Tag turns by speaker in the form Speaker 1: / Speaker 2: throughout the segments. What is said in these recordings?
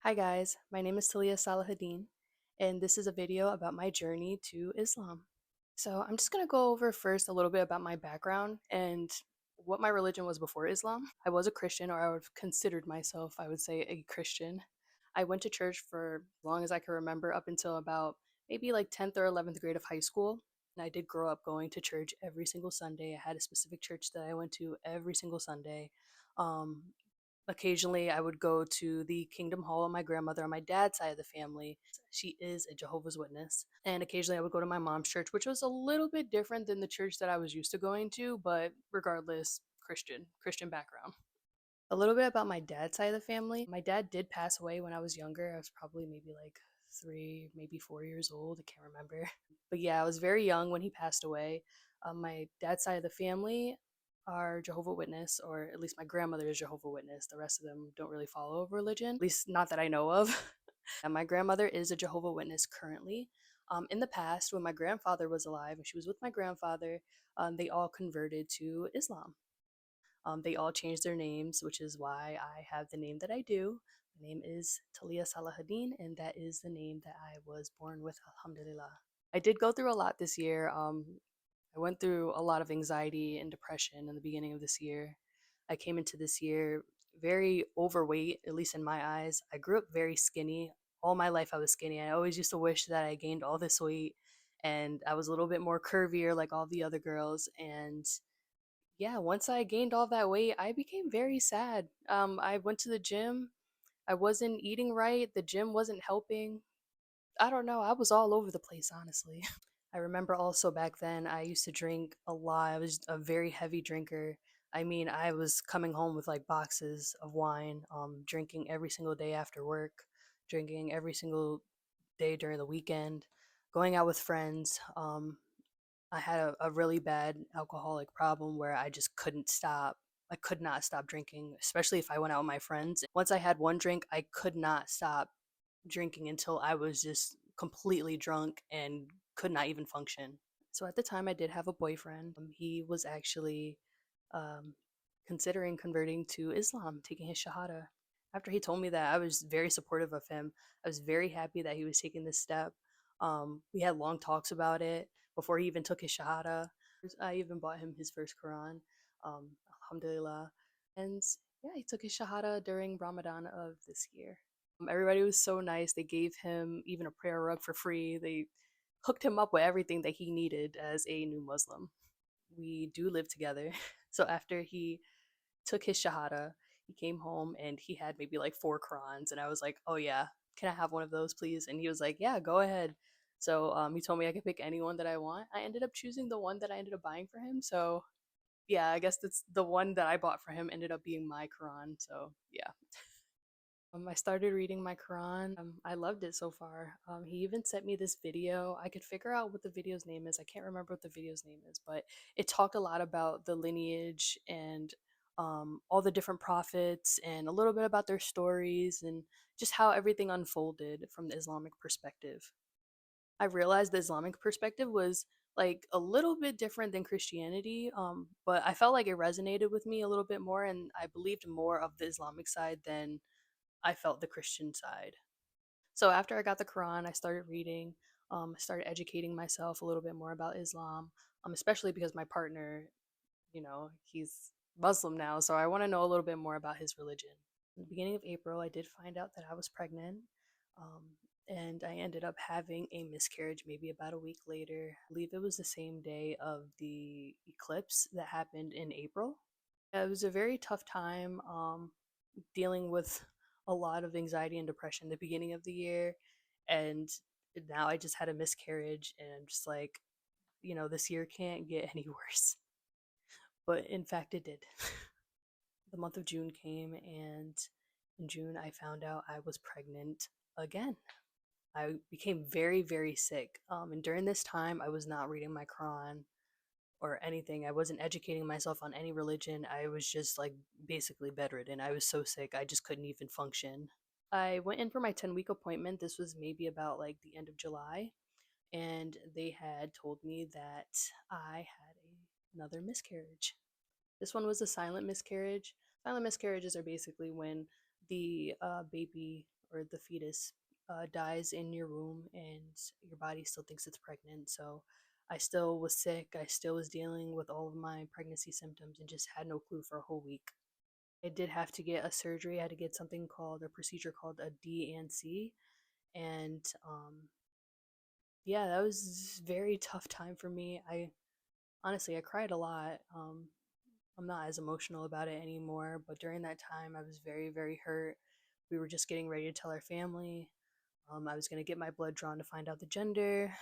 Speaker 1: Hi guys, my name is Taliah Salahuddin, and this is a video about my journey to Islam. So I'm just going to go over first a little bit about my background and what my religion was before Islam. I was a Christian, or I would have considered myself, I would say, a Christian. I went to church for as long as I can remember, up until about maybe like 10th or 11th grade of high school. And I did grow up going to church every single Sunday. I had a specific church that I went to every single Sunday. Um, Occasionally, I would go to the Kingdom Hall with my grandmother on my dad's side of the family. She is a Jehovah's Witness. And occasionally, I would go to my mom's church, which was a little bit different than the church that I was used to going to, but regardless, Christian background. A little bit about my dad's side of the family. My dad did pass away when I was younger. I was probably maybe like 3, maybe 4 years old. I can't remember. But yeah, I was very young when he passed away. My dad's side of the family are Jehovah Witness, or at least my grandmother is Jehovah Witness. The rest of them don't really follow a religion, at least not that I know of. And my grandmother is a Jehovah Witness currently. In the past, when my grandfather was alive and she was with my grandfather, they all converted to Islam. They all changed their names, which is why I have the name that I do. My name is Taliah Salahuddin, and that is the name that I was born with, alhamdulillah. I did go through a lot this year. I went through a lot of anxiety and depression in the beginning of this year. I came into this year very overweight, at least in my eyes. I grew up very skinny. All my life I was skinny. I always used to wish that I gained all this weight and I was a little bit more curvier like all the other girls. And yeah, once I gained all that weight, I became very sad. I went to the gym. I wasn't eating right. The gym wasn't helping. I don't know. I was all over the place, honestly. I remember also back then I used to drink a lot. I was a very heavy drinker. I mean, I was coming home with like boxes of wine, drinking every single day after work, drinking every single day during the weekend, going out with friends. I had a really bad alcoholic problem where I just couldn't stop. I could not stop drinking, especially if I went out with my friends. Once I had one drink, I could not stop drinking until I was just completely drunk and could not even function. So at the time, I did have a boyfriend. He was actually um, considering converting to Islam, taking his Shahada. After he told me that, I was very supportive of him. I was very happy that he was taking this step. We had long talks about it before he even took his Shahada. I even bought him his first Quran, alhamdulillah. And yeah, he took his Shahada during Ramadan of this year. Everybody was so nice. They gave him even a prayer rug for free. They hooked him up with everything that he needed as a new Muslim. We do live together. So after he took his Shahada, he came home and he had maybe like 4 Qurans. And I was like, oh yeah, can I have one of those, please? And he was like, yeah, go ahead. So he told me I could pick any one that I want. I ended up choosing the one that I ended up buying for him. So yeah, I guess that's the one that I bought for him ended up being my Quran. So yeah. I started reading my Quran. I loved it so far. He even sent me this video. I could figure out what the video's name is. I can't remember what the video's name is, but it talked a lot about the lineage and all the different prophets and a little bit about their stories and just how everything unfolded from the Islamic perspective. I realized the Islamic perspective was like a little bit different than Christianity, but I felt like it resonated with me a little bit more, and I believed more of the Islamic side than I felt the Christian side. So after I got the Quran, I started reading. I started educating myself a little bit more about Islam, especially because my partner, he's Muslim now, so I want to know a little bit more about his religion. In the beginning of April, I did find out that I was pregnant, um, and I ended up having a miscarriage maybe about a week later. I believe it was the same day of the eclipse that happened in April. It was a very tough time dealing with a lot of anxiety and depression the beginning of the year. And now I just had a miscarriage, and I'm just like, this year can't get any worse. But in fact, it did. The month of June came, and in June, I found out I was pregnant again. I became very, very sick. And during this time, I was not reading my Quran or anything. I wasn't educating myself on any religion. I was just like basically bedridden. I was so sick, I just couldn't even function. I went in for my 10-week appointment. This was maybe about like the end of July. And they had told me that I had another miscarriage. This one was a silent miscarriage. Silent miscarriages are basically when the baby or the fetus dies in your womb and your body still thinks it's pregnant. So I still was sick. I still was dealing with all of my pregnancy symptoms and just had no clue for a whole week. I did have to get a surgery. I had to get something called a procedure called a D&C, and yeah, that was a very tough time for me. I honestly I cried a lot. I'm not as emotional about it anymore, but during that time I was very very hurt. We were just getting ready to tell our family. I was gonna get my blood drawn to find out the gender.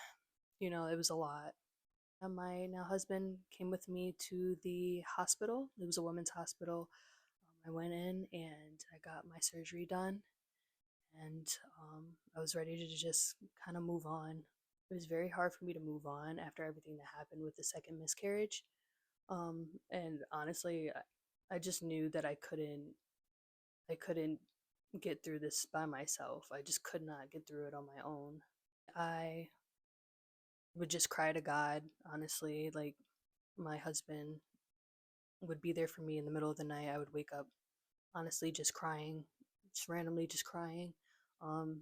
Speaker 1: It was a lot. And my now husband came with me to the hospital. It was a women's hospital. I went in and I got my surgery done, and I was ready to just kind of move on. It was very hard for me to move on after everything that happened with the second miscarriage. And honestly, I just knew that I couldn't get through this by myself. I just could not get through it on my own. I would just cry to God, honestly. Like, my husband would be there for me in the middle of the night. I would wake up, honestly, just crying, just randomly just crying. Um,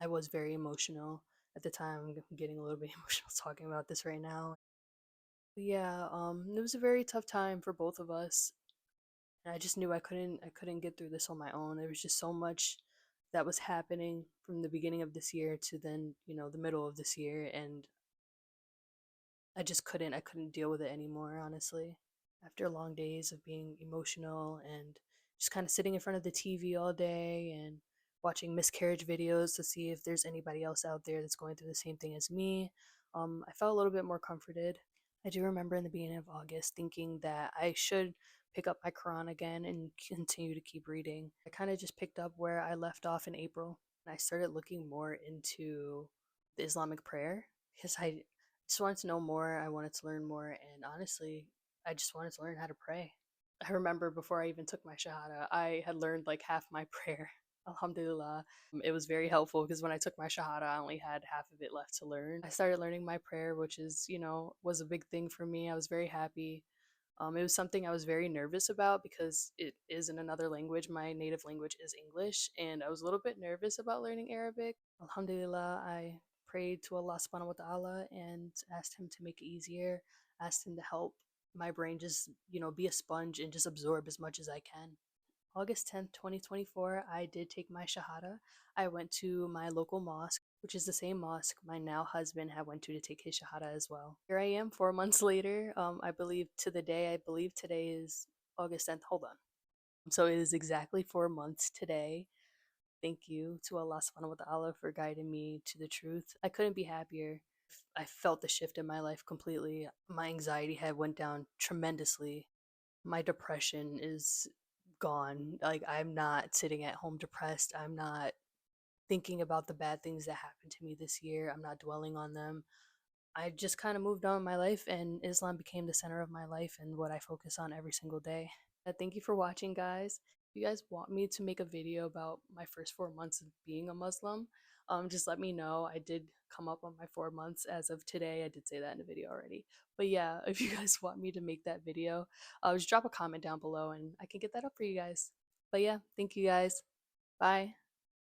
Speaker 1: I was very emotional at the time. I'm getting a little bit emotional talking about this right now. But yeah, it was a very tough time for both of us. And I just knew I couldn't get through this on my own. There was just so much that was happening from the beginning of this year to then, the middle of this year, and I couldn't deal with it anymore, honestly. After long days of being emotional and just kind of sitting in front of the TV all day and watching miscarriage videos to see if there's anybody else out there that's going through the same thing as me, I felt a little bit more comforted. I do remember in the beginning of August thinking that I should pick up my Quran again and continue to keep reading. I kind of just picked up where I left off in April, and I started looking more into the Islamic prayer because I just wanted to know more. I wanted to learn more, and honestly, I just wanted to learn how to pray. I remember before I even took my Shahada, I had learned like half my prayer. Alhamdulillah. It was very helpful because when I took my Shahada, I only had half of it left to learn. I started learning my prayer, which was a big thing for me. I was very happy. It was something I was very nervous about because it is in another language. My native language is English, and I was a little bit nervous about learning Arabic. Alhamdulillah, I prayed to Allah subhanahu wa ta'ala and asked him to make it easier, asked him to help my brain just, be a sponge and just absorb as much as I can. August 10th, 2024, I did take my Shahada. I went to my local mosque, which is the same mosque my now husband had went to take his Shahada as well. Here I am 4 months later. I believe to the day, I believe today is August 10th. Hold on. So it is exactly 4 months today. Thank you to Allah subhanahu wa ta'ala for guiding me to the truth. I couldn't be happier. I felt the shift in my life completely. My anxiety had went down tremendously. My depression is gone. Like, I'm not sitting at home depressed. I'm not thinking about the bad things that happened to me this year. I'm not dwelling on them. I just kind of moved on in my life, and Islam became the center of my life and what I focus on every single day. Thank you for watching, guys. If you guys want me to make a video about my first 4 months of being a Muslim, just let me know. I did come up on my 4 months as of today. I did say that in the video already. But yeah, if you guys want me to make that video, just drop a comment down below and I can get that up for you guys. But yeah, thank you guys. Bye.